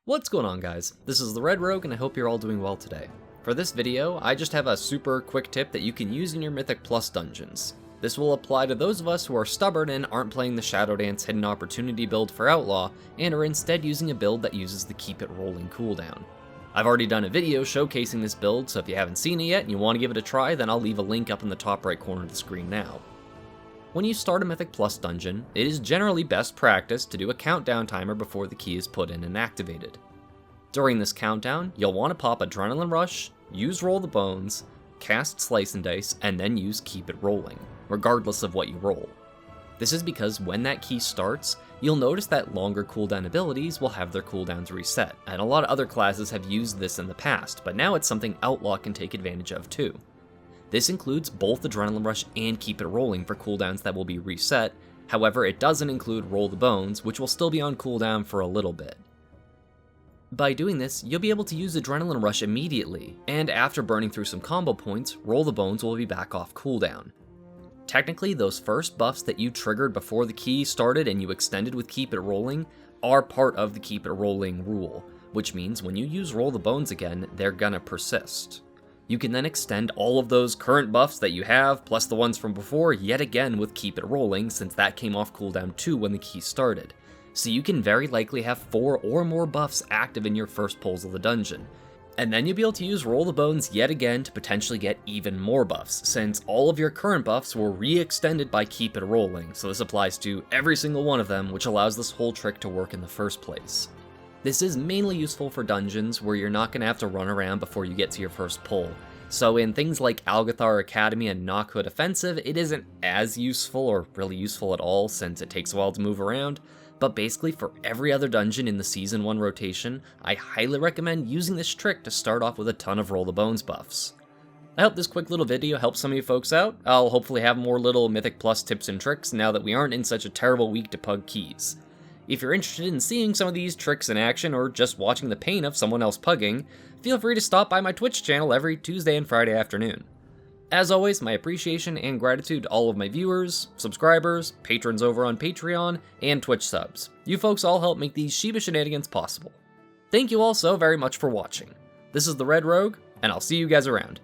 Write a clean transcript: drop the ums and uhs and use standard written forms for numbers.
What's going on, guys? This is the Red Rogue and I hope you're all doing well today. For this video, I just have a super quick tip that you can use in your Mythic Plus dungeons. This will apply to those of us who are stubborn and aren't playing the Shadow Dance Hidden Opportunity build for Outlaw, and are instead using a build that uses the Keep It Rolling cooldown. I've already done a video showcasing this build, so if you haven't seen it yet and you want to give it a try, then I'll leave a link up in the top right corner of the screen now. When you start a Mythic Plus dungeon, it is generally best practice to do a countdown timer before the key is put in and activated. During this countdown, you'll want to pop Adrenaline Rush, use Roll the Bones, cast Slice and Dice, and then use Keep It Rolling, regardless of what you roll. This is because when that key starts, you'll notice that longer cooldown abilities will have their cooldowns reset, and a lot of other classes have used this in the past, but now it's something Outlaw can take advantage of too. This includes both Adrenaline Rush and Keep It Rolling for cooldowns that will be reset, however it doesn't include Roll the Bones, which will still be on cooldown for a little bit. By doing this, you'll be able to use Adrenaline Rush immediately, and after burning through some combo points, Roll the Bones will be back off cooldown. Technically, those first buffs that you triggered before the key started and you extended with Keep It Rolling are part of the Keep It Rolling rule, which means when you use Roll the Bones again, they're gonna persist. You can then extend all of those current buffs that you have, plus the ones from before, yet again with Keep It Rolling, since that came off cooldown too when the key started. So you can very likely have 4 or more buffs active in your first pulls of the dungeon. And then you'll be able to use Roll the Bones yet again to potentially get even more buffs, since all of your current buffs were re-extended by Keep It Rolling, so this applies to every single one of them, which allows this whole trick to work in the first place. This is mainly useful for dungeons where you're not going to have to run around before you get to your first pull. So in things like Algathar Academy and Knockhood Offensive, it isn't as useful or really useful at all since it takes a while to move around, but basically for every other dungeon in the Season 1 rotation, I highly recommend using this trick to start off with a ton of Roll the Bones buffs. I hope this quick little video helps some of you folks out. I'll hopefully have more little Mythic Plus tips and tricks now that we aren't in such a terrible week to pug keys. If you're interested in seeing some of these tricks in action or just watching the pain of someone else pugging, feel free to stop by my Twitch channel every Tuesday and Friday afternoon. As always, my appreciation and gratitude to all of my viewers, subscribers, patrons over on Patreon, and Twitch subs. You folks all help make these Shiba Shenanigans possible. Thank you all so very much for watching. This is the Red Rogue, and I'll see you guys around.